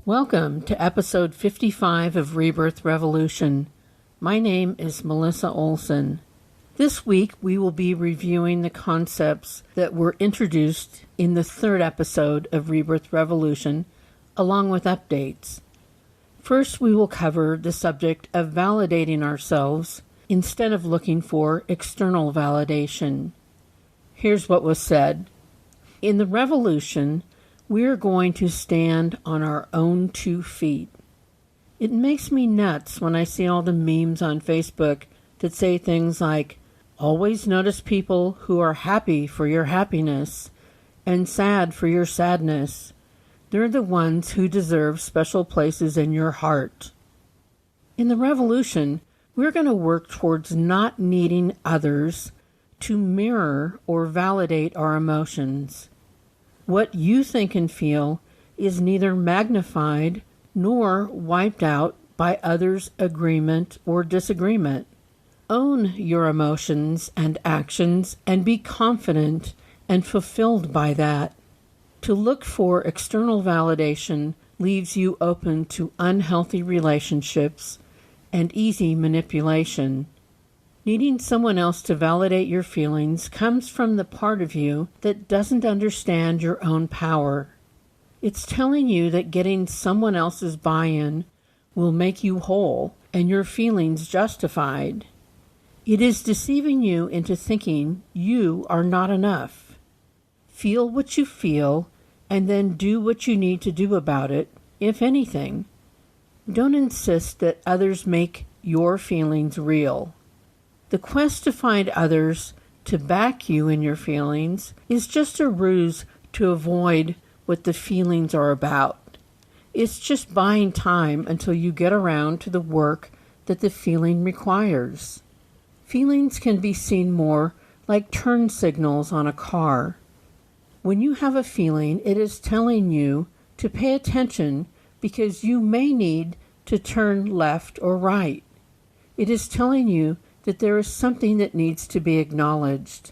Welcome to episode 55 of Rebirth Revolution. My name is Melissa Olson. This week we will be reviewing the concepts that were introduced in the third episode of Rebirth Revolution, along with updates. First, we will cover the subject of validating ourselves instead of looking for external validation. Here's what was said. In the revolution, we are going to stand on our own 2 feet. It makes me nuts when I see all the memes on Facebook that say things like, always notice people who are happy for your happiness and sad for your sadness. They're the ones who deserve special places in your heart. In the revolution, we're going to work towards not needing others to mirror or validate our emotions. What you think and feel is neither magnified nor wiped out by others' agreement or disagreement. Own your emotions and actions and be confident and fulfilled by that. To look for external validation leaves you open to unhealthy relationships and easy manipulation. Needing someone else to validate your feelings comes from the part of you that doesn't understand your own power. It's telling you that getting someone else's buy-in will make you whole and your feelings justified. It is deceiving you into thinking you are not enough. Feel what you feel and then do what you need to do about it, if anything. Don't insist that others make your feelings real. The quest to find others to back you in your feelings is just a ruse to avoid what the feelings are about. It's just buying time until you get around to the work that the feeling requires. Feelings can be seen more like turn signals on a car. When you have a feeling, it is telling you to pay attention because you may need to turn left or right. It is telling you that there is something that needs to be acknowledged.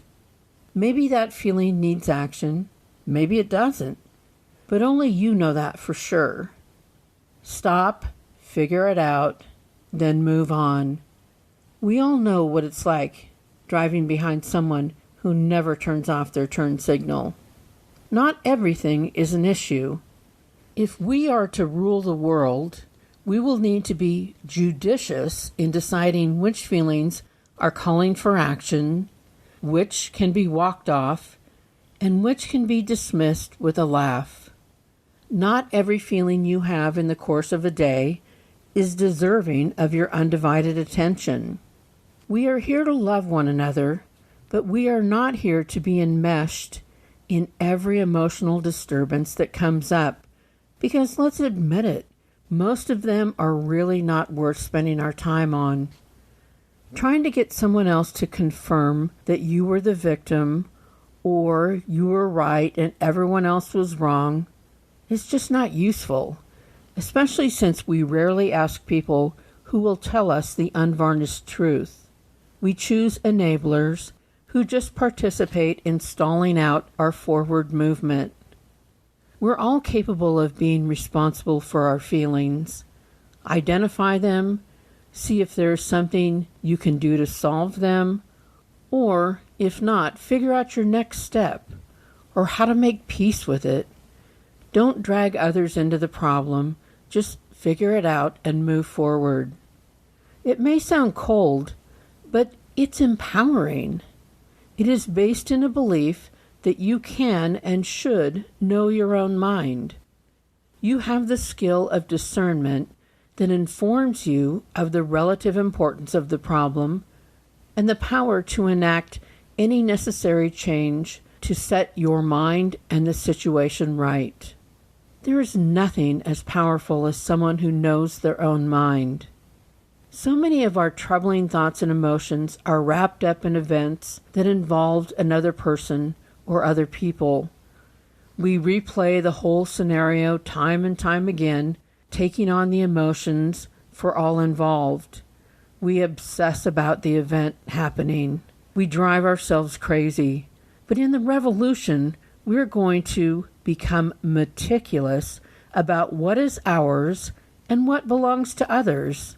Maybe that feeling needs action, maybe it doesn't, but only you know that for sure. Stop, figure it out, then move on. We all know what it's like driving behind someone who never turns off their turn signal. Not everything is an issue. If we are to rule the world, we will need to be judicious in deciding which feelings are calling for action, which can be walked off, and which can be dismissed with a laugh. Not every feeling you have in the course of a day is deserving of your undivided attention. We are here to love one another, but we are not here to be enmeshed in every emotional disturbance that comes up, because let's admit it, most of them are really not worth spending our time on. Trying to get someone else to confirm that you were the victim or you were right and everyone else was wrong is just not useful, especially since we rarely ask people who will tell us the unvarnished truth. We choose enablers who just participate in stalling out our forward movement. We're all capable of being responsible for our feelings. Identify them, see if there's something you can do to solve them, or, if not, figure out your next step, or how to make peace with it. Don't drag others into the problem, just figure it out and move forward. It may sound cold, but it's empowering. It is based in a belief that you can and should know your own mind. You have the skill of discernment that informs you of the relative importance of the problem and the power to enact any necessary change to set your mind and the situation right. There is nothing as powerful as someone who knows their own mind. So many of our troubling thoughts and emotions are wrapped up in events that involved another person or other people. We replay the whole scenario time and time again, taking on the emotions for all involved. We obsess about the event happening. we drive ourselves crazy. But in the revolution, we're going to become meticulous about what is ours and what belongs to others.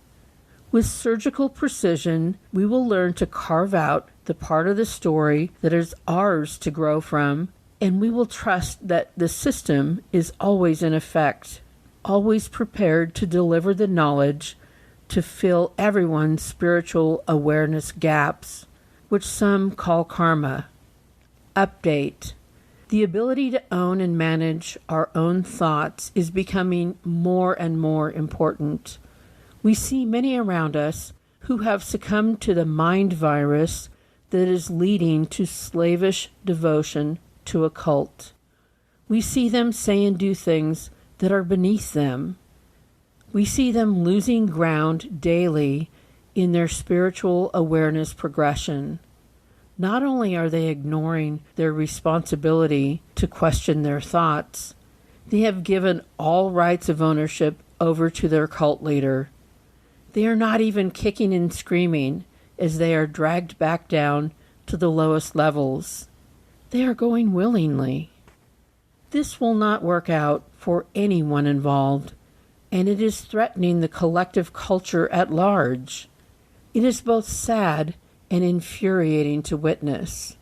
With surgical precision, we will learn to carve out the part of the story that is ours to grow from, and we will trust that the system is always in effect, always prepared to deliver the knowledge to fill everyone's spiritual awareness gaps, which some call karma. Update. The ability to own and manage our own thoughts is becoming more and more important. We see many around us who have succumbed to the mind virus that is leading to slavish devotion to a cult. We see them say and do things that are beneath them. We see them losing ground daily in their spiritual awareness progression. Not only are they ignoring their responsibility to question their thoughts, they have given all rights of ownership over to their cult leader. They are not even kicking and screaming as they are dragged back down to the lowest levels. They are going willingly. This will not work out for anyone involved, and it is threatening the collective culture at large. It is both sad and infuriating to witness.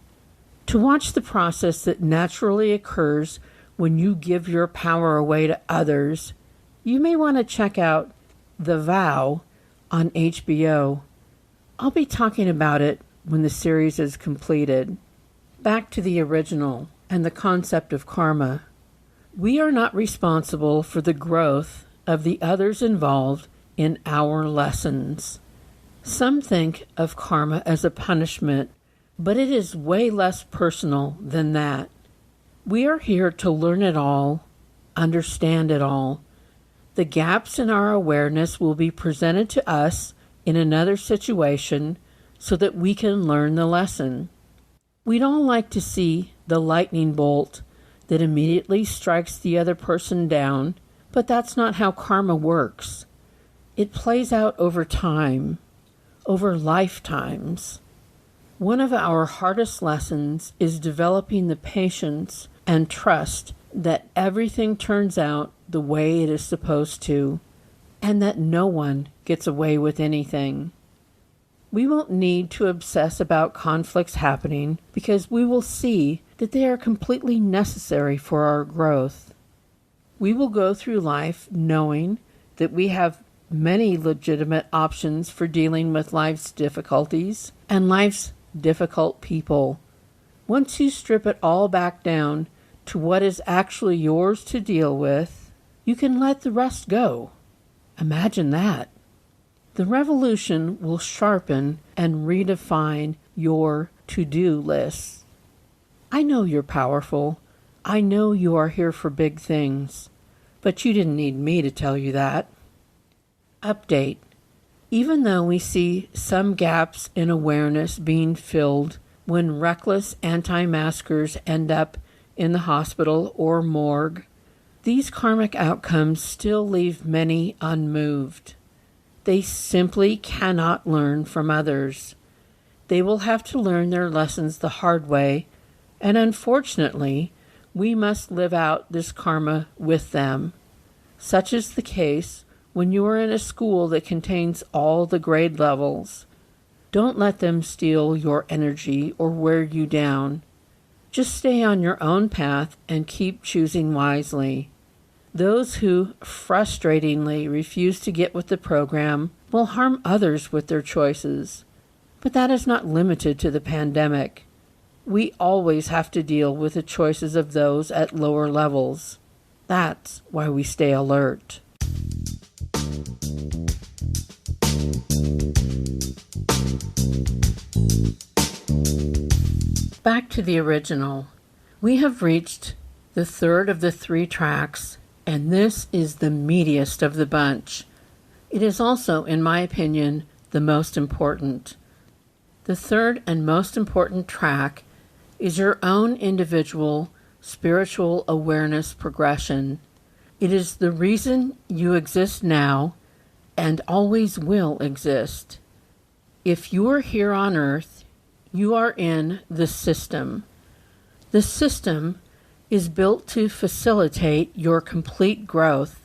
To watch the process that naturally occurs when you give your power away to others, you may want to check out The Vow on HBO. I'll be talking about it when the series is completed. Back to the original and the concept of karma. We are not responsible for the growth of the others involved in our lessons. Some think of karma as a punishment, but it is way less personal than that. We are here to learn it all, understand it all. The gaps in our awareness will be presented to us in another situation so that we can learn the lesson. We'd all like to see the lightning bolt that immediately strikes the other person down, but that's not how karma works. It plays out over time, over lifetimes. One of our hardest lessons is developing the patience and trust that everything turns out the way it is supposed to, and that no one gets away with anything. We won't need to obsess about conflicts happening because we will see that they are completely necessary for our growth. We will go through life knowing that we have many legitimate options for dealing with life's difficulties and life's difficult people. Once you strip it all back down to what is actually yours to deal with, you can let the rest go. Imagine that. The revolution will sharpen and redefine your to-do lists. I know you're powerful. I know you are here for big things, but you didn't need me to tell you that. Update. Even though we see some gaps in awareness being filled when reckless anti-maskers end up in the hospital or morgue, these karmic outcomes still leave many unmoved. They simply cannot learn from others. They will have to learn their lessons the hard way, and unfortunately, we must live out this karma with them. Such is the case when you are in a school that contains all the grade levels. Don't let them steal your energy or wear you down. Just stay on your own path and keep choosing wisely. Those who frustratingly refuse to get with the program will harm others with their choices. But that is not limited to the pandemic. We always have to deal with the choices of those at lower levels. That's why we stay alert. Back to the original. We have reached the third of the 3 tracks, and this is the meatiest of the bunch. It is also, in my opinion, the most important. The third and most important track is your own individual spiritual awareness progression. It is the reason you exist now and always will exist. If you are here on earth, You are in the system. The system is built to facilitate your complete growth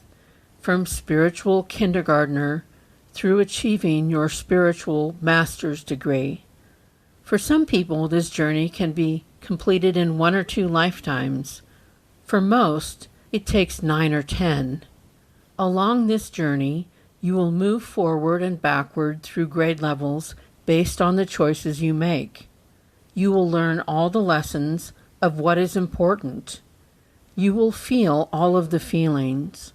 from spiritual kindergartner through achieving your spiritual master's degree. For some people, this journey can be completed in 1 or 2 lifetimes. For most, it takes 9 or 10. Along this journey, you will move forward and backward through grade levels based on the choices you make. You will learn all the lessons of what is important. You will feel all of the feelings.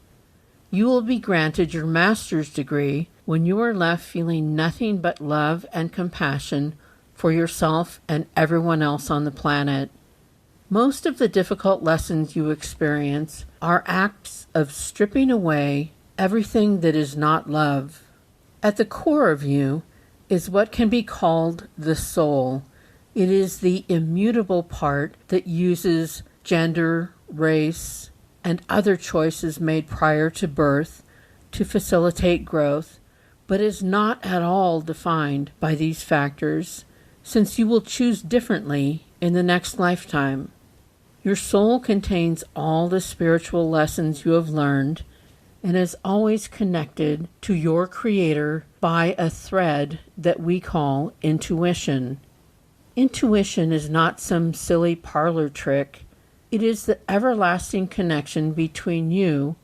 You will be granted your master's degree when you are left feeling nothing but love and compassion for yourself and everyone else on the planet. Most of the difficult lessons you experience are acts of stripping away everything that is not love. At the core of you is what can be called the soul. It is the immutable part that uses gender, race, and other choices made prior to birth to facilitate growth, but is not at all defined by these factors, since you will choose differently in the next lifetime. Your soul contains all the spiritual lessons you have learned and is always connected to your Creator by a thread that we call intuition. Intuition is not some silly parlor trick. It is the everlasting connection between you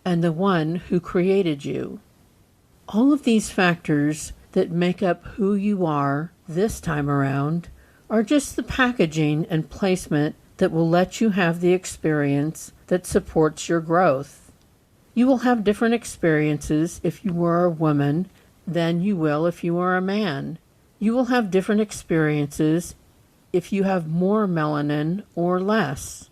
and the one who created you. All of these factors that make up who you are this time around are just the packaging and placement that will let you have the experience that supports your growth. You will have different experiences if you were a woman than you will if you are a man. You will have different experiences if you have more melanin or less.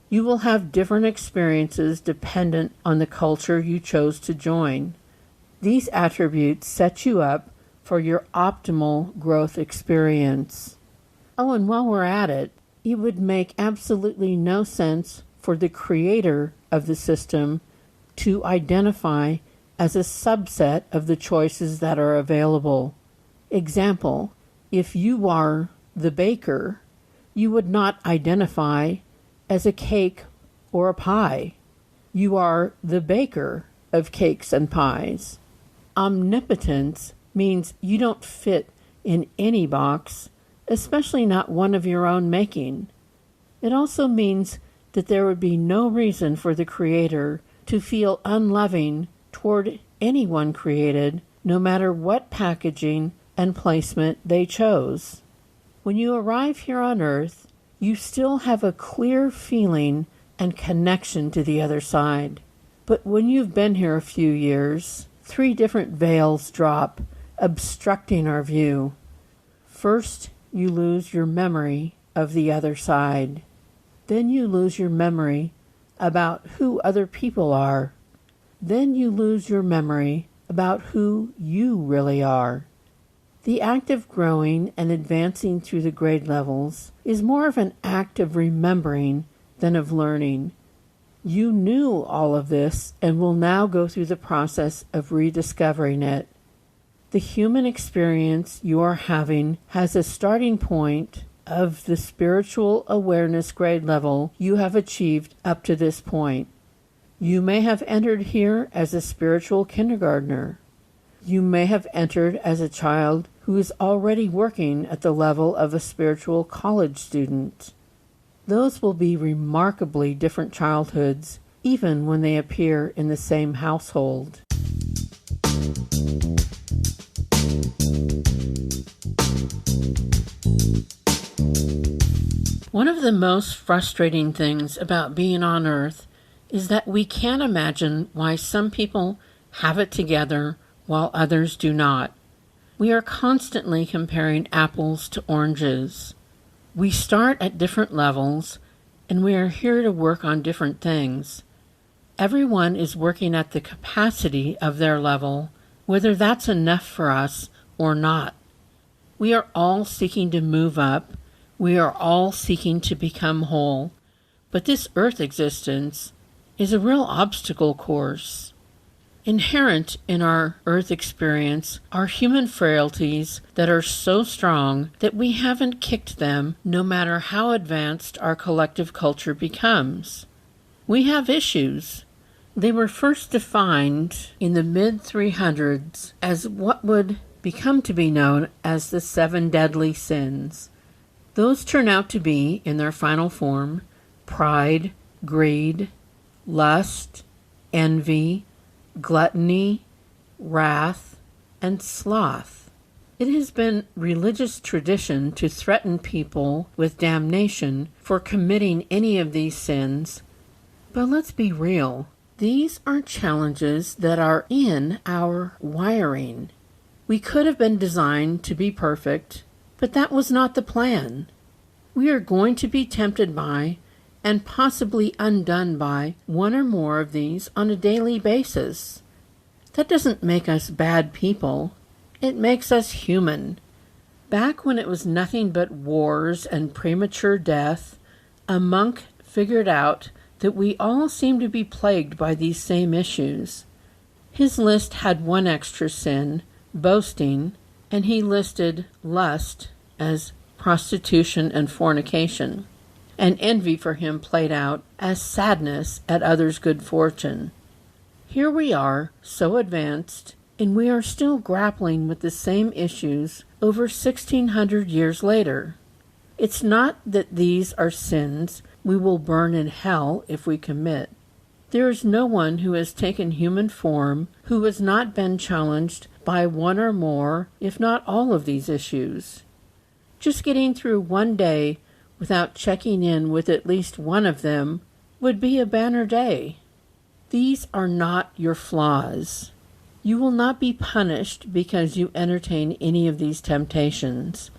You will have different experiences dependent on the culture you chose to join. These attributes set you up for your optimal growth experience. Oh, and while we're at it, it would make absolutely no sense for the creator of the system to identify as a subset of the choices that are available. Example, if you are the baker, you would not identify as a cake or a pie. You are the baker of cakes and pies. Omnipotence means you don't fit in any box, especially not one of your own making. It also means that there would be no reason for the Creator to feel unloving toward anyone created, no matter what packaging and placement they chose. When you arrive here on Earth, you still have a clear feeling and connection to the other side. But when you've been here a few years, 3 different veils drop, obstructing our view. First, you lose your memory of the other side. Then you lose your memory about who other people are. Then you lose your memory about who you really are. The act of growing and advancing through the grade levels is more of an act of remembering than of learning. You knew all of this and will now go through the process of rediscovering it. The human experience you are having has a starting point of the spiritual awareness grade level you have achieved up to this point. You may have entered here as a spiritual kindergartner. You may have entered as a child who is already working at the level of a spiritual college student. Those will be remarkably different childhoods, even when they appear in the same household. One of the most frustrating things about being on Earth is that we can't imagine why some people have it together while others do not. We are constantly comparing apples to oranges. We start at different levels, and we are here to work on different things. Everyone is working at the capacity of their level, whether that's enough for us or not. We are all seeking to move up. We are all seeking to become whole. But this Earth existence is a real obstacle course. Inherent in our earth experience are human frailties that are so strong that we haven't kicked them no matter how advanced our collective culture becomes. We have issues. They were first defined in the mid-300s as what would become to be known as the 7 deadly sins. Those turn out to be, in their final form, pride, greed, lust, envy, gluttony, wrath, and sloth. It has been religious tradition to threaten people with damnation for committing any of these sins. But let's be real. These are challenges that are in our wiring. We could have been designed to be perfect, but that was not the plan. We are going to be tempted by and possibly undone by one or more of these on a daily basis. That doesn't make us bad people. It makes us human. Back when it was nothing but wars and premature death, a monk figured out that we all seem to be plagued by these same issues. His list had one extra sin, boasting, and he listed lust as prostitution and fornication. And envy for him played out as sadness at others' good fortune. Here we are, so advanced, and we are still grappling with the same issues over 1,600 years later. It's not that these are sins we will burn in hell if we commit. There is no one who has taken human form who has not been challenged by one or more, if not all of these issues. Just getting through one day without checking in with at least one of them would be a banner day. These are not your flaws. You will not be punished because you entertain any of these temptations.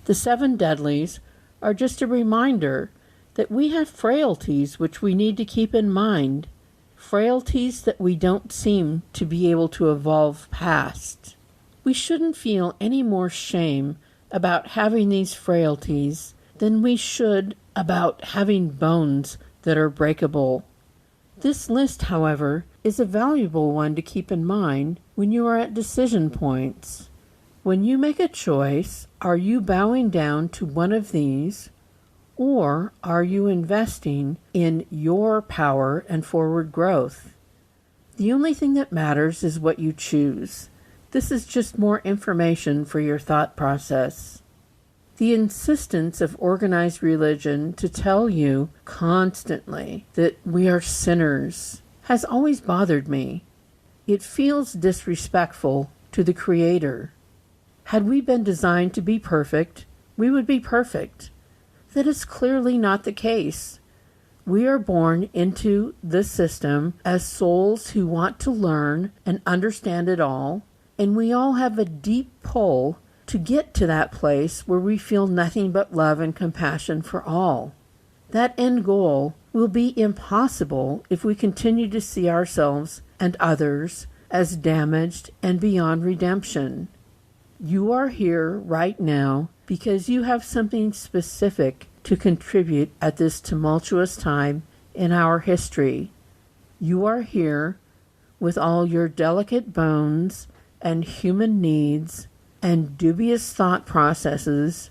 The 7 deadlies are just a reminder that we have frailties which we need to keep in mind, frailties that we don't seem to be able to evolve past. We shouldn't feel any more shame about having these frailties than we should about having bones that are breakable. This list, however, is a valuable one to keep in mind when you are at decision points. When you make a choice, are you bowing down to one of these, or are you investing in your power and forward growth? The only thing that matters is what you choose. This is just more information for your thought process. The insistence of organized religion to tell you constantly that we are sinners has always bothered me. It feels disrespectful to the Creator. Had we been designed to be perfect, we would be perfect. That is clearly not the case. We are born into this system as souls who want to learn and understand it all, and we all have a deep pull to get to that place where we feel nothing but love and compassion for all. That end goal will be impossible if we continue to see ourselves and others as damaged and beyond redemption. You are here right now because you have something specific to contribute at this tumultuous time in our history. You are here with all your delicate bones and human needs and dubious thought processes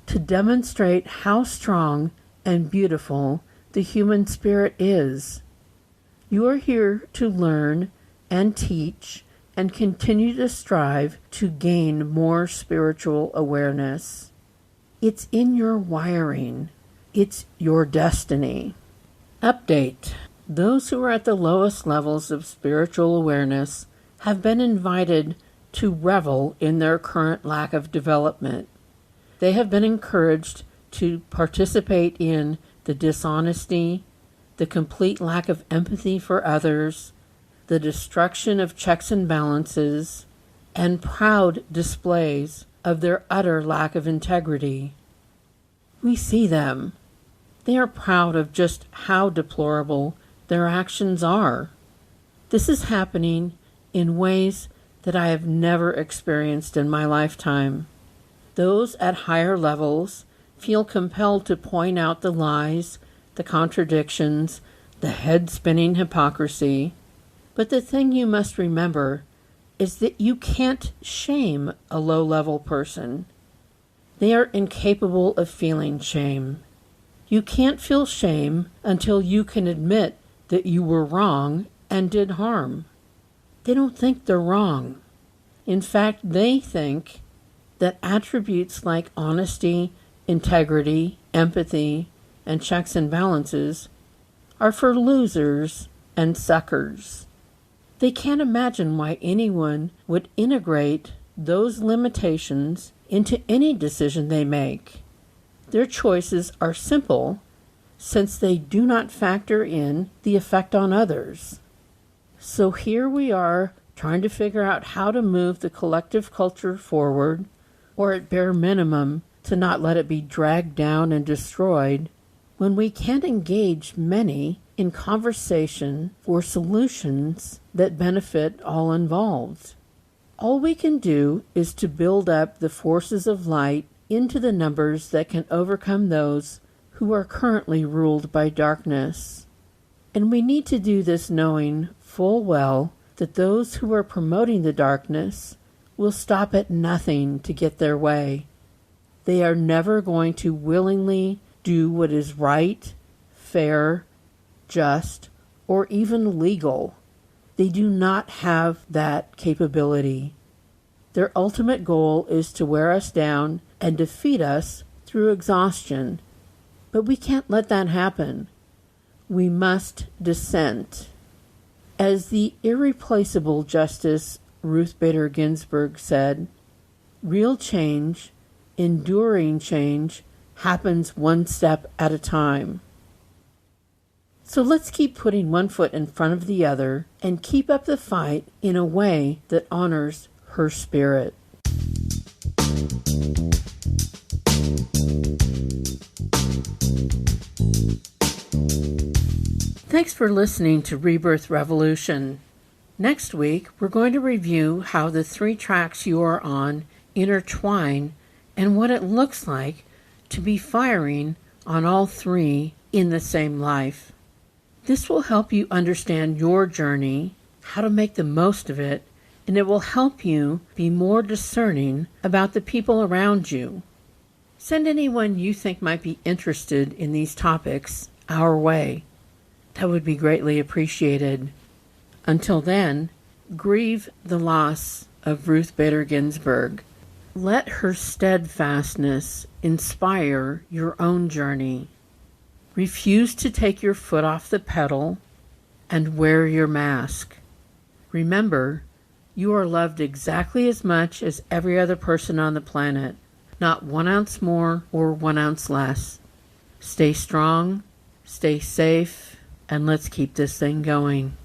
to demonstrate how strong and beautiful the human spirit is. You are here to learn and teach and continue to strive to gain more spiritual awareness. It's in your wiring. It's your destiny. Update. Those who are at the lowest levels of spiritual awareness have been invited to revel in their current lack of development. They have been encouraged to participate in the dishonesty, the complete lack of empathy for others, the destruction of checks and balances, and proud displays of their utter lack of integrity. We see them. They are proud of just how deplorable their actions are. This is happening in ways that I have never experienced in my lifetime. Those at higher levels feel compelled to point out the lies, the contradictions, the head-spinning hypocrisy, But the thing you must remember is that you can't shame a low-level person. They are incapable of feeling shame. You can't feel shame until you can admit that you were wrong and did harm. They don't think they're wrong. In fact, they think that attributes like honesty, integrity, empathy, and checks and balances are for losers and suckers. They can't imagine why anyone would integrate those limitations into any decision they make. Their choices are simple since they do not factor in the effect on others. So here we are trying to figure out how to move the collective culture forward, or at bare minimum, to not let it be dragged down and destroyed, when we can't engage many in conversation for solutions that benefit all involved. All we can do is to build up the forces of light into the numbers that can overcome those who are currently ruled by darkness. And we need to do this knowing full well that those who are promoting the darkness will stop at nothing to get their way. They are never going to willingly do what is right, fair, just, or even legal. They do not have that capability. Their ultimate goal is to wear us down and defeat us through exhaustion. But we can't let that happen. We must dissent. As the irreplaceable Justice Ruth Bader Ginsburg said, real change, enduring change, happens one step at a time. So let's keep putting one foot in front of the other and keep up the fight in a way that honors her spirit. Thanks for listening to Rebirth Revolution. Next week, we're going to review how the 3 tracks you are on intertwine and what it looks like to be firing on all 3 in the same life. This will help you understand your journey, how to make the most of it, and it will help you be more discerning about the people around you. Send anyone you think might be interested in these topics our way. That would be greatly appreciated. Until then, grieve the loss of Ruth Bader Ginsburg. Let her steadfastness inspire your own journey. Refuse to take your foot off the pedal and wear your mask. Remember, you are loved exactly as much as every other person on the planet, not 1 ounce more or 1 ounce less. Stay strong, stay safe, and let's keep this thing going.